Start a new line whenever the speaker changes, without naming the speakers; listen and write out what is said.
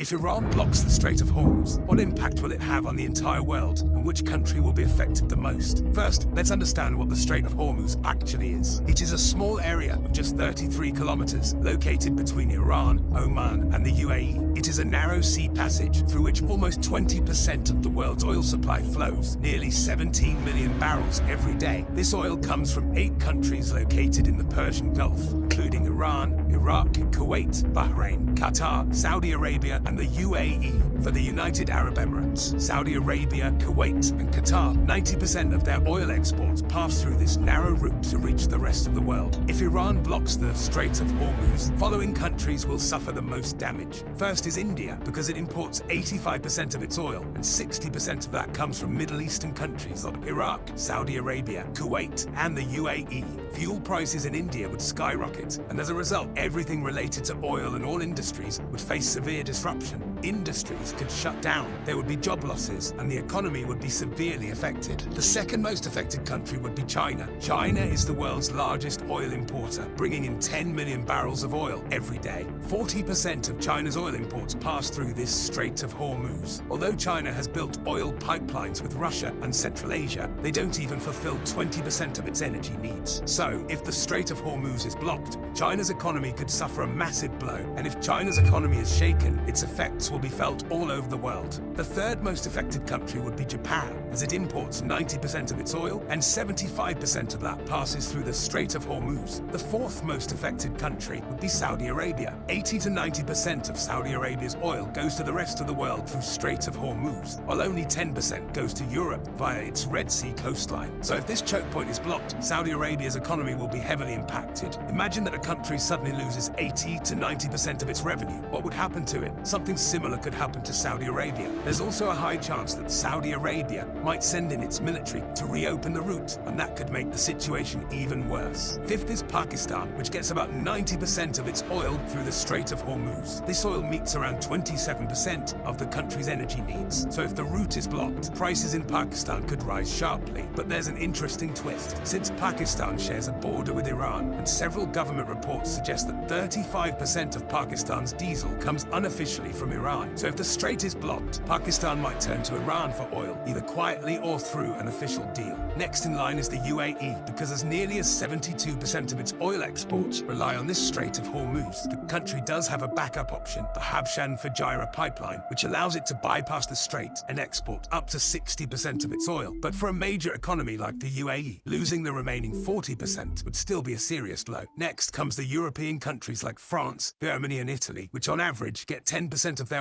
If Iran blocks the Strait of Hormuz, what impact will it have on the entire world, and which country will be affected the most? First, let's understand what the Strait of Hormuz actually is. It is a small area of just 33 kilometers, located between Iran, Oman, and the UAE. It is a narrow sea passage through which almost 20% of the world's oil supply flows, nearly 17 million barrels every day. This oil comes from 8 countries located in the Persian Gulf, including Iran, Iraq, Kuwait, Bahrain, Qatar, Saudi Arabia, and the UAE. For the United Arab Emirates, Saudi Arabia, Kuwait, and Qatar, 90% of their oil exports pass through this narrow route to reach the rest of the world. If Iran blocks the Strait of Hormuz, following countries will suffer the most damage. First is India, because it imports 85% of its oil, and 60% of that comes from Middle Eastern countries like Iraq, Saudi Arabia, Kuwait, and the UAE. Fuel prices in India would skyrocket, and as a result, everything related to oil and all industries would face severe disruption. Industries could shut down, there would be job losses, and the economy would be severely affected. The second most affected country would be China. China is the world's largest oil importer, bringing in 10 million barrels of oil every day. 40% of China's oil imports pass through this Strait of Hormuz. Although China has built oil pipelines with Russia and Central Asia, they don't even fulfill 20% of its energy needs. So, if the Strait of Hormuz is blocked, China's economy could suffer a massive blow, and if China's economy is shaken, its effects will be felt all over the world. The third most affected country would be Japan, as it imports 90% of its oil, and 75% of that passes through the Strait of Hormuz. The fourth most affected country would be Saudi Arabia. 80 to 90% of Saudi Arabia's oil goes to the rest of the world through Strait of Hormuz, while only 10% goes to Europe via its Red Sea coastline. So if this choke point is blocked, Saudi Arabia's economy will be heavily impacted. Imagine that a country suddenly loses 80 to 90% of its revenue. What would happen to it? Something similar could happen to Saudi Arabia. There's also a high chance that Saudi Arabia might send in its military to reopen the route, and that could make the situation even worse. Fifth is Pakistan, which gets about 90% of its oil through the Strait of Hormuz. This oil meets around 27% of the country's energy needs. So if the route is blocked, prices in Pakistan could rise sharply. But there's an interesting twist. Since Pakistan shares a border with Iran, and several government reports suggest that 35% of Pakistan's diesel comes unofficially from Iran. So if the strait is blocked, Pakistan might turn to Iran for oil, either quietly or through an official deal. Next in line is the UAE, because as nearly as 72% of its oil exports rely on this Strait of Hormuz, the country does have a backup option, the Habshan-Fujairah pipeline, which allows it to bypass the strait and export up to 60% of its oil. But for a major economy like the UAE, losing the remaining 40% would still be a serious blow. Next comes the European countries like France, Germany, and Italy, which on average get 10% of their